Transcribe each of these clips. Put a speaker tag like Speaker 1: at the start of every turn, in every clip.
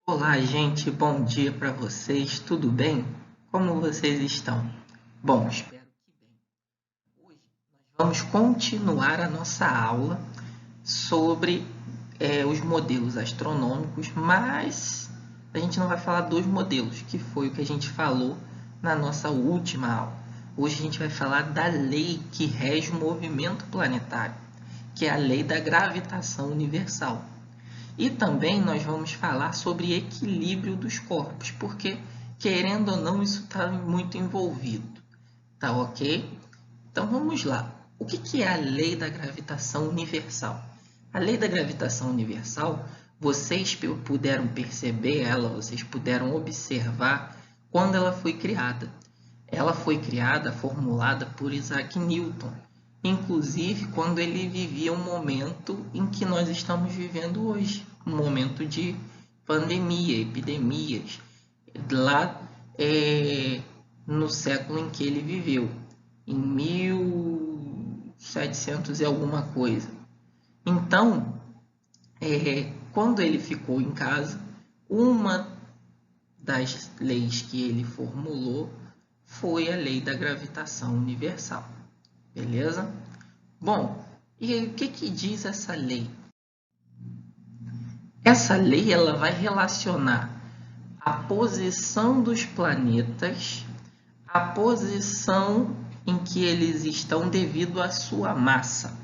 Speaker 1: Olá, gente, bom dia para vocês, tudo bem? Como vocês estão? Bom, espero que bem. Hoje nós vamos continuar a nossa aula sobre os modelos astronômicos, mas a gente não vai falar dos modelos, que foi o que a gente falou na nossa última aula. Hoje a gente vai falar da lei que rege o movimento planetário, que é a lei da gravitação universal. E também nós vamos falar sobre equilíbrio dos corpos, porque, querendo ou não, isso está muito envolvido. Tá ok? Então vamos lá. O que é a lei da gravitação universal? A lei da gravitação universal, vocês puderam perceber ela, vocês puderam observar quando ela foi criada. Ela foi criada, formulada por Isaac Newton, inclusive quando ele vivia um momento em que nós estamos vivendo hoje, um momento de pandemia, epidemias, lá no século em que ele viveu, em 1700 e alguma coisa. Então, quando ele ficou em casa, uma das leis que ele formulou foi a lei da gravitação universal. Beleza? Bom, e o que diz essa lei? Essa lei ela vai relacionar a posição dos planetas, a posição em que eles estão devido à sua massa.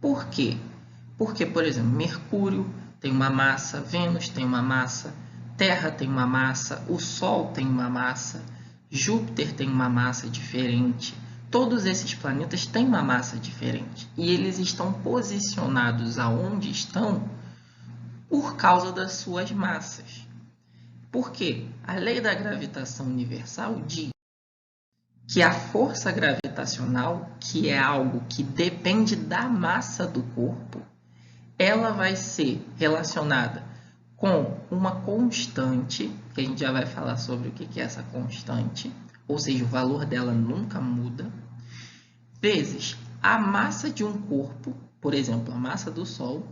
Speaker 1: Por quê? Porque, por exemplo, Mercúrio tem uma massa, Vênus tem uma massa, Terra tem uma massa, o Sol tem uma massa, Júpiter tem uma massa diferente. Todos esses planetas têm uma massa diferente e eles estão posicionados aonde estão por causa das suas massas. Por quê? A lei da gravitação universal diz que a força gravitacional, que é algo que depende da massa do corpo, ela vai ser relacionada com uma constante, que a gente já vai falar sobre o que é essa constante, ou seja, o valor dela nunca muda, vezes a massa de um corpo, por exemplo, a massa do Sol,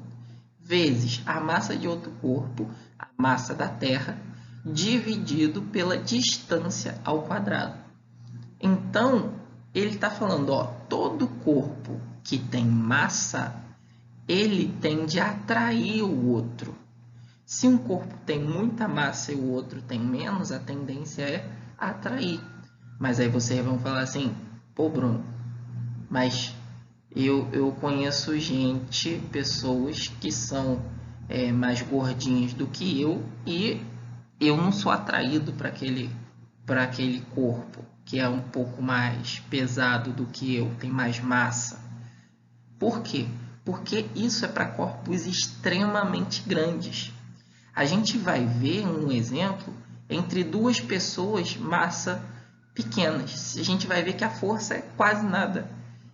Speaker 1: vezes a massa de outro corpo, a massa da Terra, dividido pela distância ao quadrado. Então, ele está falando, ó, todo corpo que tem massa, ele tende a atrair o outro. Se um corpo tem muita massa e o outro tem menos, a tendência é atrair. Mas aí vocês vão falar assim, pô, Bruno, mas eu conheço gente, pessoas que são mais gordinhas do que eu e eu não sou atraído para aquele corpo que é um pouco mais pesado do que eu, tem mais massa. Por quê? Porque isso é para corpos extremamente grandes. A gente vai ver um exemplo entre duas pessoas, massa pequenas. A gente vai ver que a força é quase nada.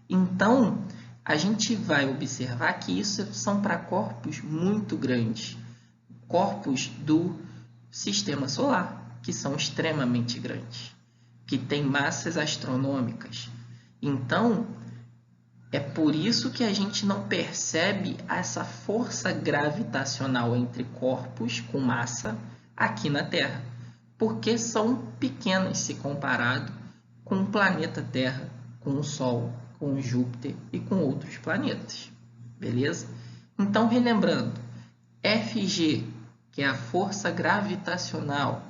Speaker 1: Então, a gente vai observar que isso são para corpos muito grandes, corpos do sistema solar, que são extremamente grandes, que têm massas astronômicas. Então, é por isso que a gente não percebe essa força gravitacional entre corpos com massa aqui na Terra, porque são pequenas se comparado com o planeta Terra, com o Sol, com Júpiter e com outros planetas. Beleza? Então, relembrando, Fg, que é a força gravitacional.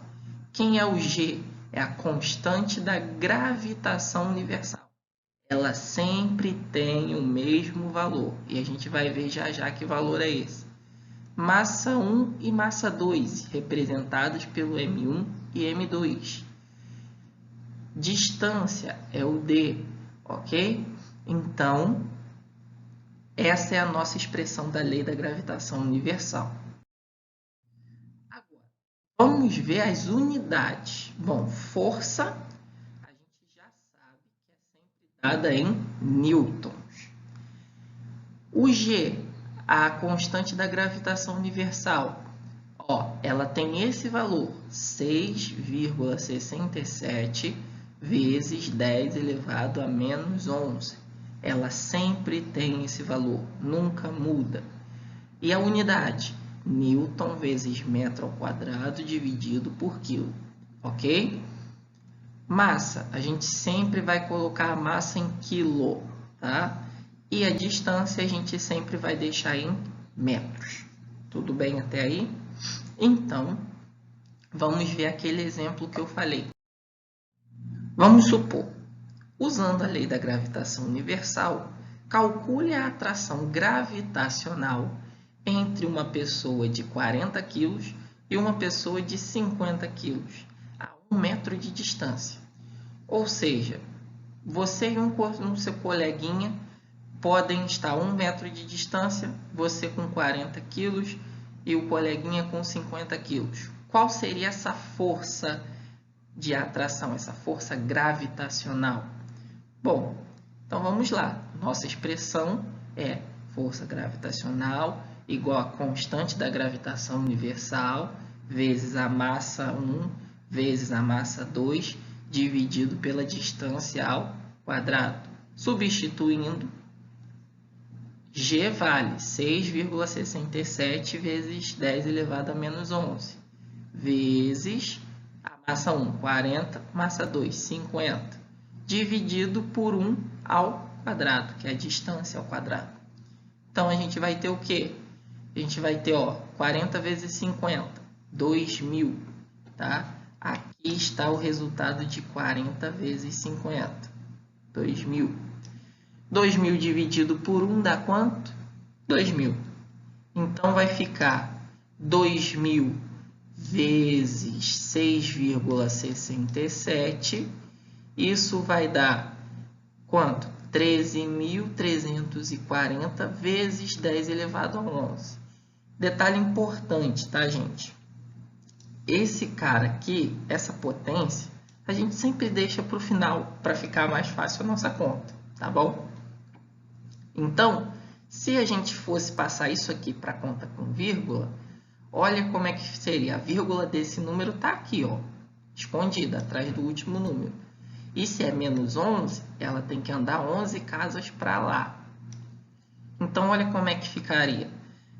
Speaker 1: Quem é o G? É a constante da gravitação universal. Ela sempre tem o mesmo valor. E a gente vai ver já já que valor é esse. Massa 1 e massa 2, representadas pelo M1 e M2. Distância é o D, ok? Então, essa é a nossa expressão da lei da gravitação universal. Agora, vamos ver as unidades. Bom, força, a gente já sabe que é sempre dada em newtons. O G, a constante da gravitação universal, ó, ela tem esse valor, 6,67 vezes 10 elevado a menos 11. Ela sempre tem esse valor, nunca muda. E a unidade? Newton vezes metro ao quadrado dividido por quilo, ok? Massa, a gente sempre vai colocar a massa em quilo, tá? E a distância a gente sempre vai deixar em metros. Tudo bem até aí? Então, vamos ver aquele exemplo que eu falei. Vamos supor, usando a lei da gravitação universal, calcule a atração gravitacional entre uma pessoa de 40 kg e uma pessoa de 50 kg, a 1 metro de distância. Ou seja, você e um seu coleguinha podem estar a 1 metro de distância, você com 40 kg e o coleguinha com 50 kg. Qual seria essa força de atração, essa força gravitacional? Bom, então vamos lá. Nossa expressão é força gravitacional igual a constante da gravitação universal vezes a massa 1 vezes a massa 2 dividido pela distância ao quadrado. Substituindo, G vale 6,67 vezes 10 elevado a menos 11 vezes a massa 1, 40, massa 2, 50, dividido por 1 ao quadrado, que é a distância ao quadrado. Então, a gente vai ter o quê? A gente vai ter 40 vezes 50, 2.000, tá? Aqui está o resultado de 40 vezes 50, 2.000. 2.000 dividido por 1 dá quanto? 2.000. Então, vai ficar 2.000 vezes 6,67. Isso vai dar quanto? 13.340 vezes 10 elevado a 11. Detalhe importante, tá, gente? Esse cara aqui, essa potência, a gente sempre deixa para o final, para ficar mais fácil a nossa conta, tá bom? Então, se a gente fosse passar isso aqui para a conta com vírgula, olha como é que seria. A vírgula desse número está aqui, ó, escondida, atrás do último número. E se é menos 11, ela tem que andar 11 casas para lá. Então, olha como é que ficaria.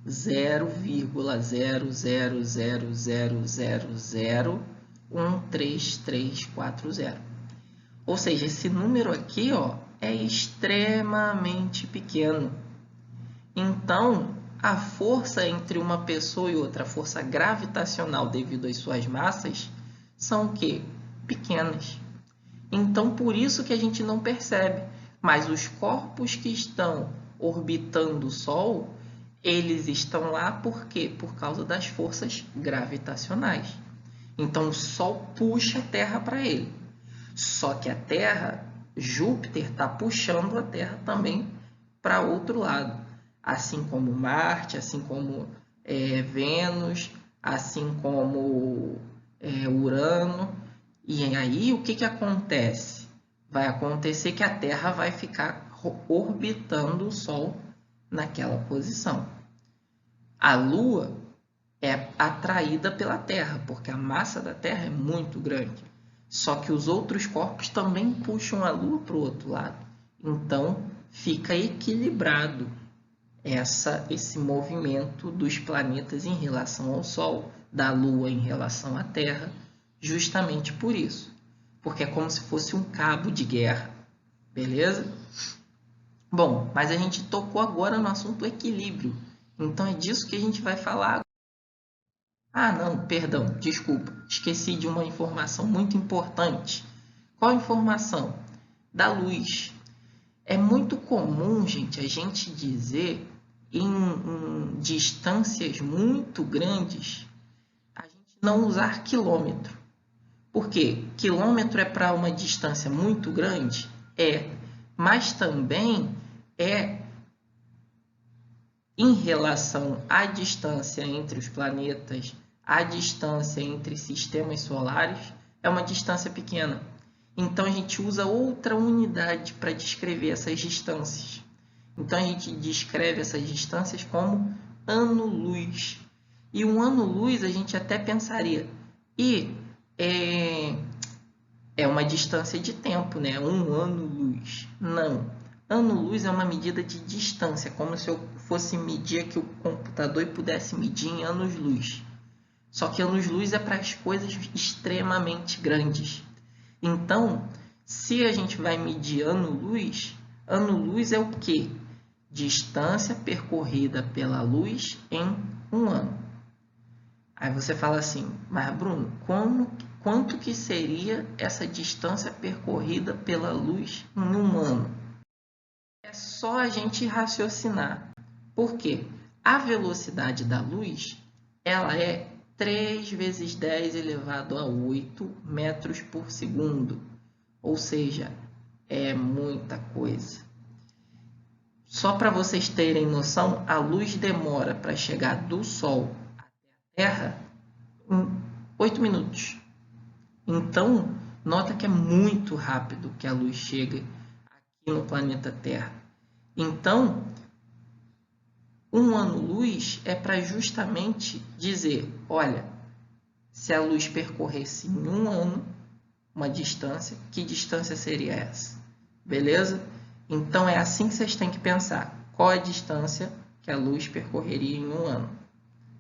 Speaker 1: 0,00000013340. Ou seja, esse número aqui, ó, é extremamente pequeno. Então, a força entre uma pessoa e outra, a força gravitacional devido às suas massas, são o quê? Pequenas. Então, por isso que a gente não percebe. Mas os corpos que estão orbitando o Sol, eles estão lá por quê? Por causa das forças gravitacionais. Então, o Sol puxa a Terra para ele. Só que a Terra, Júpiter, está puxando a Terra também para outro lado. Assim como Marte, assim como Vênus, assim como Urano. E aí, o que acontece? Vai acontecer que a Terra vai ficar orbitando o Sol naquela posição. A Lua é atraída pela Terra, porque a massa da Terra é muito grande. Só que os outros corpos também puxam a Lua para o outro lado. Então, fica equilibrado esse movimento dos planetas em relação ao Sol, da Lua em relação à Terra, justamente por isso. Porque é como se fosse um cabo de guerra. Beleza? Bom, mas a gente tocou agora no assunto equilíbrio. Então, é disso que a gente vai falar agora. Ah, não, perdão, desculpa. Esqueci de uma informação muito importante. Qual a informação? Da luz. É muito comum, gente, a gente dizer em distâncias muito grandes, a gente não usar quilômetro. Por quê? Quilômetro é para uma distância muito grande? Mas também é em relação à distância entre os planetas, a distância entre sistemas solares, é uma distância pequena. Então, a gente usa outra unidade para descrever essas distâncias. Então, a gente descreve essas distâncias como ano-luz. E um ano-luz, a gente até pensaria, é uma distância de tempo, né? Um ano-luz. Não. Ano-luz é uma medida de distância, como se eu fosse medir aqui o computador e pudesse medir em anos-luz. Só que anos-luz é para as coisas extremamente grandes. Então, se a gente vai medir ano-luz é o quê? Distância percorrida pela luz em um ano. Aí você fala assim, mas Bruno, quanto que seria essa distância percorrida pela luz em um ano? É só a gente raciocinar. Por quê? A velocidade da luz, ela é 3 vezes 10 elevado a 8 metros por segundo. Ou seja, é muita coisa. Só para vocês terem noção, a luz demora para chegar do Sol até a Terra em 8 minutos. Então, nota que é muito rápido que a luz chega aqui no planeta Terra. Então, um ano-luz é para justamente dizer, olha, se a luz percorresse em um ano uma distância, que distância seria essa? Beleza? Então, é assim que vocês têm que pensar. Qual a distância que a luz percorreria em um ano?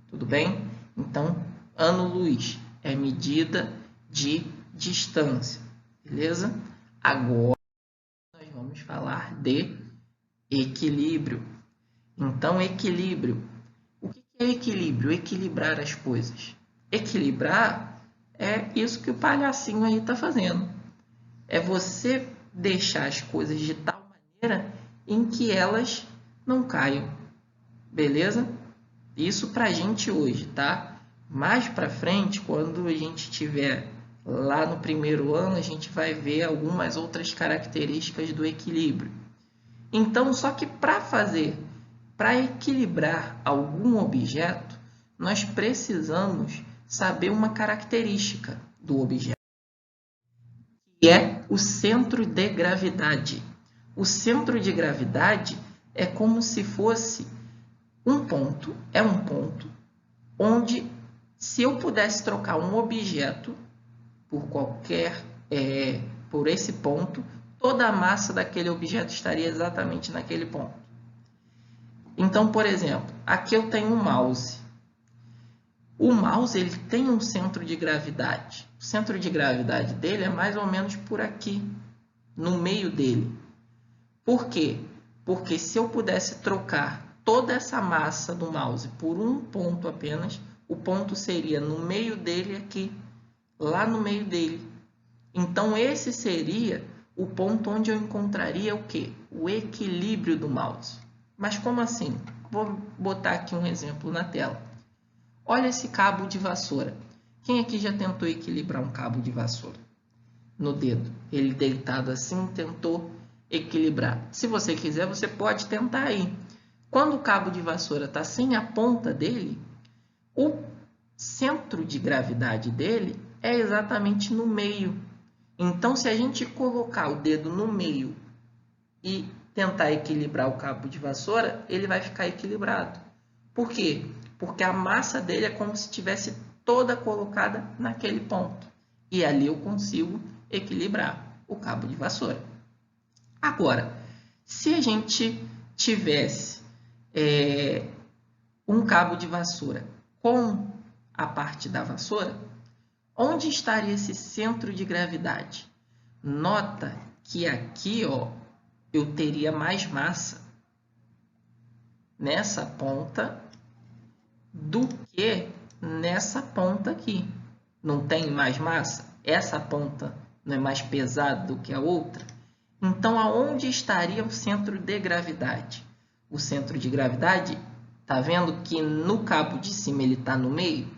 Speaker 1: Tudo bem? Então, ano-luz é medida de distância. Beleza? Agora, nós vamos falar de equilíbrio. Então, equilíbrio. O que é equilíbrio? Equilibrar as coisas. Equilibrar é isso que o palhacinho aí está fazendo. É você deixar as coisas de tal maneira em que elas não caiam. Beleza? Isso para a gente hoje, tá? Mais para frente, quando a gente tiver lá no primeiro ano, a gente vai ver algumas outras características do equilíbrio. Então, só que para equilibrar algum objeto, nós precisamos saber uma característica do objeto, que é o centro de gravidade. O centro de gravidade é como se fosse um ponto onde, se eu pudesse trocar um objeto por esse ponto, toda a massa daquele objeto estaria exatamente naquele ponto. Então, por exemplo, aqui eu tenho um mouse. O mouse ele tem um centro de gravidade. O centro de gravidade dele é mais ou menos por aqui, no meio dele. Por quê? Porque se eu pudesse trocar toda essa massa do mouse por um ponto apenas, o ponto seria no meio dele aqui, lá no meio dele. Então, esse seria o ponto onde eu encontraria o quê? O equilíbrio do mouse. Mas como assim? Vou botar aqui um exemplo na tela. Olha esse cabo de vassoura. Quem aqui já tentou equilibrar um cabo de vassoura? No dedo. Ele deitado assim, tentou equilibrar. Se você quiser, você pode tentar aí. Quando o cabo de vassoura está sem a ponta dele, o centro de gravidade dele é exatamente no meio. Então, se a gente colocar o dedo no meio e tentar equilibrar o cabo de vassoura, ele vai ficar equilibrado. Por quê? Porque a massa dele é como se estivesse toda colocada naquele ponto. E ali eu consigo equilibrar o cabo de vassoura. Agora, se a gente tivesse um cabo de vassoura com a parte da vassoura, onde estaria esse centro de gravidade? Nota que aqui, ó, eu teria mais massa nessa ponta do que nessa ponta aqui. Não tem mais massa? Essa ponta não é mais pesada do que a outra? Então, aonde estaria o centro de gravidade? O centro de gravidade, tá vendo que no cabo de cima ele está no meio?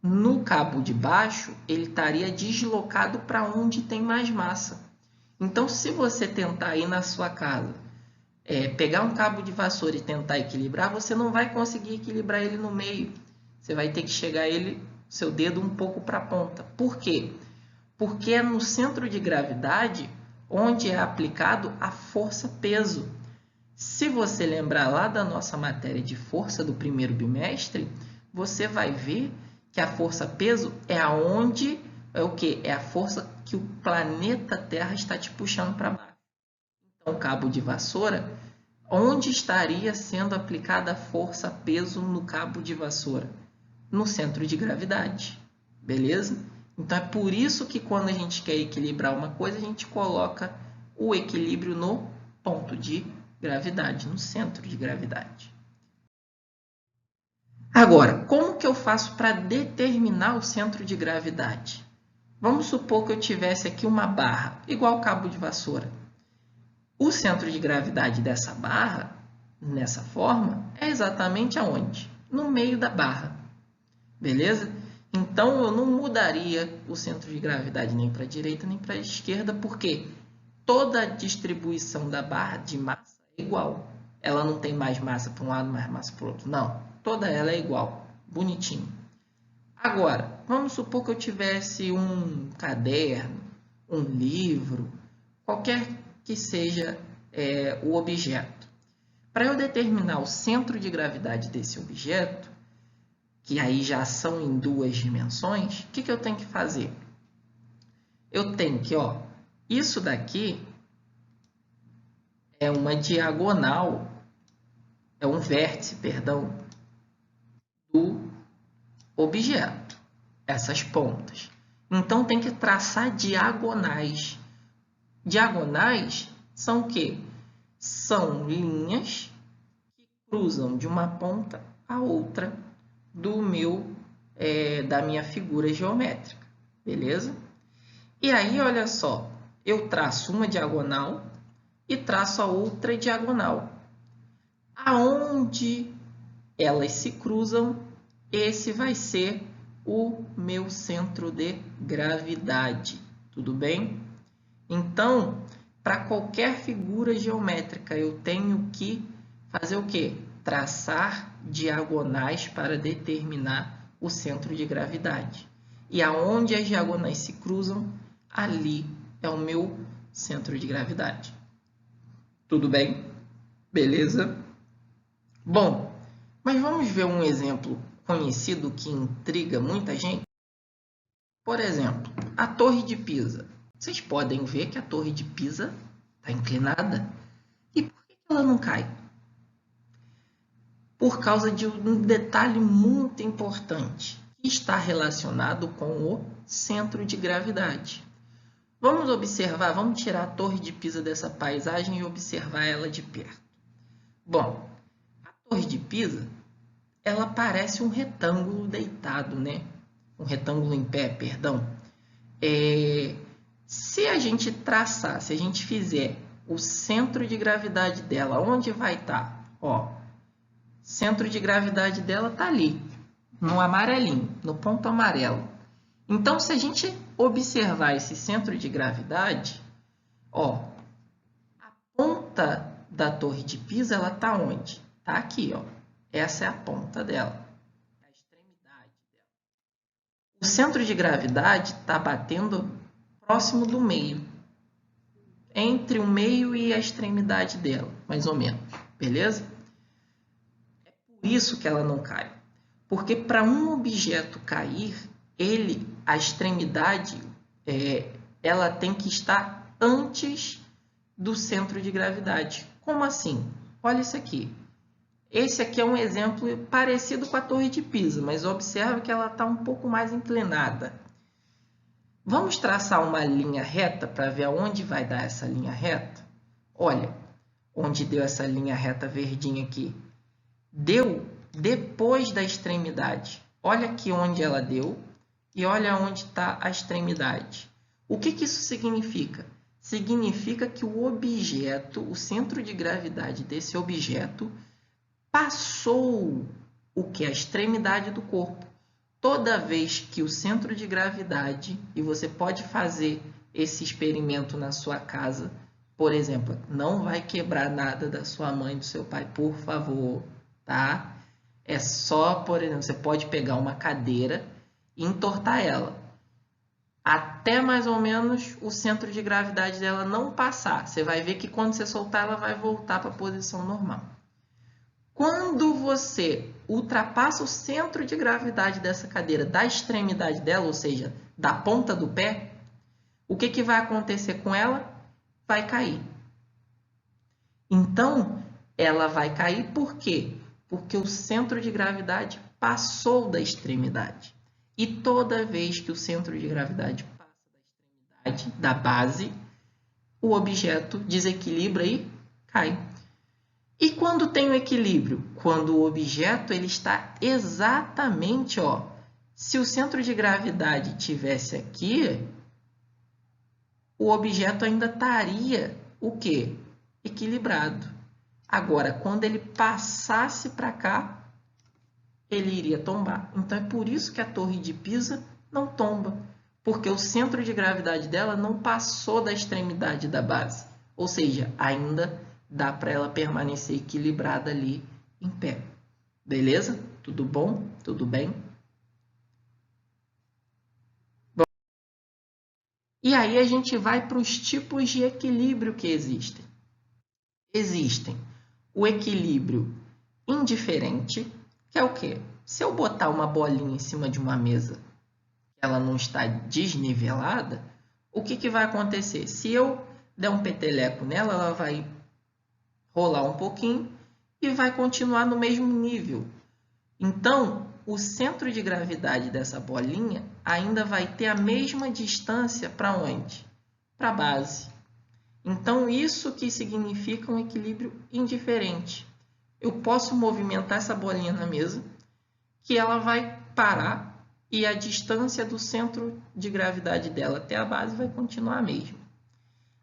Speaker 1: No cabo de baixo, ele estaria deslocado para onde tem mais massa. Então, se você tentar ir na sua casa, pegar um cabo de vassoura e tentar equilibrar, você não vai conseguir equilibrar ele no meio. Você vai ter que chegar seu dedo um pouco para a ponta. Por quê? Porque é no centro de gravidade onde é aplicado a força-peso. Se você lembrar lá da nossa matéria de força do primeiro bimestre, você vai ver que a força-peso é o quê? É a força que o planeta Terra está te puxando para baixo. Então, cabo de vassoura, onde estaria sendo aplicada a força peso no cabo de vassoura? No centro de gravidade, beleza? Então, é por isso que quando a gente quer equilibrar uma coisa, a gente coloca o equilíbrio no ponto de gravidade, no centro de gravidade. Agora, como que eu faço para determinar o centro de gravidade? Vamos supor que eu tivesse aqui uma barra, igual cabo de vassoura. O centro de gravidade dessa barra, nessa forma, é exatamente aonde? No meio da barra, beleza? Então, eu não mudaria o centro de gravidade nem para a direita nem para a esquerda, porque toda a distribuição da barra de massa é igual. Ela não tem mais massa para um lado, mais massa para o outro. Não, toda ela é igual, bonitinho. Agora, vamos supor que eu tivesse um caderno, um livro, qualquer que seja o objeto. Para eu determinar o centro de gravidade desse objeto, que aí já são em 2 dimensões, o que eu tenho que fazer? Eu tenho que, isso daqui é uma diagonal, é um vértice, perdão, do objeto, essas pontas. Então, tem que traçar diagonais. Diagonais são o quê? São linhas que cruzam de uma ponta a outra da minha figura geométrica, beleza? E aí, olha só, eu traço uma diagonal e traço a outra diagonal. Aonde elas se cruzam, esse vai ser o meu centro de gravidade, tudo bem? Então, para qualquer figura geométrica, eu tenho que fazer o quê? Traçar diagonais para determinar o centro de gravidade. E aonde as diagonais se cruzam, ali é o meu centro de gravidade. Tudo bem? Beleza? Bom, mas vamos ver um exemplo conhecido que intriga muita gente? Por exemplo, a Torre de Pisa. Vocês podem ver que a Torre de Pisa está inclinada. E por que ela não cai? Por causa de um detalhe muito importante, que está relacionado com o centro de gravidade. Vamos observar, vamos tirar a Torre de Pisa dessa paisagem e observar ela de perto. Bom, a Torre de Pisa, ela parece um retângulo deitado, né? Um retângulo em pé, perdão. Se a gente traçar, se a gente fizer o centro de gravidade dela, onde vai estar? Centro de gravidade dela está ali, no amarelinho, no ponto amarelo. Então, se a gente observar esse centro de gravidade, a ponta da Torre de Pisa, ela está onde? Está aqui, Essa é a ponta dela, a extremidade dela. O centro de gravidade está batendo próximo do meio, entre o meio e a extremidade dela, mais ou menos, beleza? É por isso que ela não cai. Porque para um objeto cair, a extremidade, ela tem que estar antes do centro de gravidade. Como assim? Olha isso aqui. Esse aqui é um exemplo parecido com a Torre de Pisa, mas observa que ela está um pouco mais inclinada. Vamos traçar uma linha reta para ver aonde vai dar essa linha reta? Olha, onde deu essa linha reta verdinha aqui. Deu depois da extremidade. Olha aqui onde ela deu e olha onde está a extremidade. O que isso significa? Significa que o objeto, o centro de gravidade desse objeto, passou o que? A extremidade do corpo. Toda vez que o centro de gravidade, e você pode fazer esse experimento na sua casa, por exemplo, não vai quebrar nada da sua mãe, do seu pai, por favor, tá? É só, por exemplo, você pode pegar uma cadeira e entortar ela, até mais ou menos o centro de gravidade dela não passar. Você vai ver que quando você soltar, ela vai voltar para a posição normal. Quando você ultrapassa o centro de gravidade dessa cadeira, da extremidade dela, ou seja, da ponta do pé, o que vai acontecer com ela? Vai cair. Então, ela vai cair por quê? Porque o centro de gravidade passou da extremidade. E toda vez que o centro de gravidade passa da extremidade, da base, o objeto desequilibra e cai. E quando tem o equilíbrio? Quando o objeto ele está exatamente, se o centro de gravidade tivesse aqui, o objeto ainda estaria o quê? Equilibrado. Agora, quando ele passasse para cá, ele iria tombar. Então, é por isso que a Torre de Pisa não tomba, porque o centro de gravidade dela não passou da extremidade da base. Ou seja, ainda dá para ela permanecer equilibrada ali em pé. Beleza? Tudo bom? Tudo bem? Bom, e aí a gente vai para os tipos de equilíbrio que existem. Existem o equilíbrio indiferente, que é o quê? Se eu botar uma bolinha em cima de uma mesa, ela não está desnivelada, o que vai acontecer? Se eu der um peteleco nela, ela vai rolar um pouquinho e vai continuar no mesmo nível. Então, o centro de gravidade dessa bolinha ainda vai ter a mesma distância para onde? Para a base. Então, isso que significa um equilíbrio indiferente. Eu posso movimentar essa bolinha na mesa, que ela vai parar e a distância do centro de gravidade dela até a base vai continuar a mesma.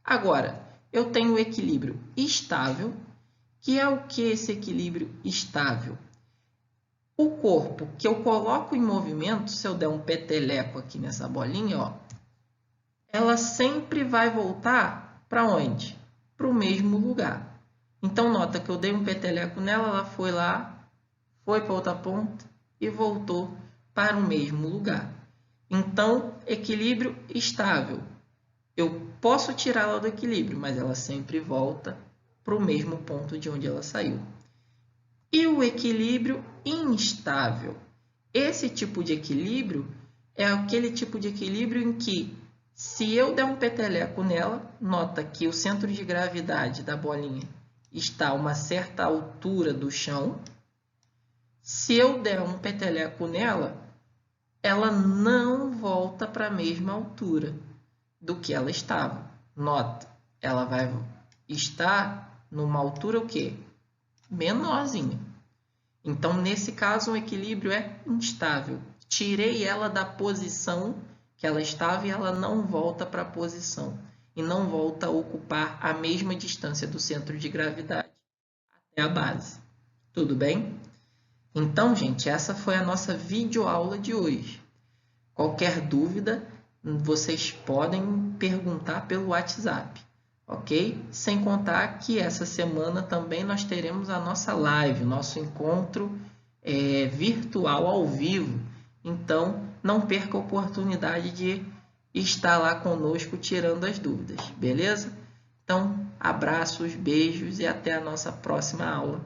Speaker 1: Agora, eu tenho o equilíbrio estável, que é o que esse equilíbrio estável? O corpo que eu coloco em movimento, se eu der um peteleco aqui nessa bolinha, ela sempre vai voltar para onde? Para o mesmo lugar. Então, nota que eu dei um peteleco nela, ela foi lá, foi para outra ponta e voltou para o mesmo lugar. Então, equilíbrio estável. Eu posso tirá-la do equilíbrio, mas ela sempre volta para o mesmo ponto de onde ela saiu. E o equilíbrio instável. Esse tipo de equilíbrio é aquele tipo de equilíbrio em que, se eu der um peteleco nela, nota que o centro de gravidade da bolinha está a uma certa altura do chão. Se eu der um peteleco nela, ela não volta para a mesma altura do que ela estava. Nota, ela vai estar numa altura o quê? Menorzinha. Então, nesse caso, o equilíbrio é instável. Tirei ela da posição que ela estava e ela não volta para a posição. E não volta a ocupar a mesma distância do centro de gravidade até a base. Tudo bem? Então, gente, essa foi a nossa videoaula de hoje. Qualquer dúvida, vocês podem perguntar pelo WhatsApp, ok? Sem contar que essa semana também nós teremos a nossa live, nosso encontro virtual ao vivo. Então, não perca a oportunidade de estar lá conosco tirando as dúvidas, beleza? Então, abraços, beijos e até a nossa próxima aula.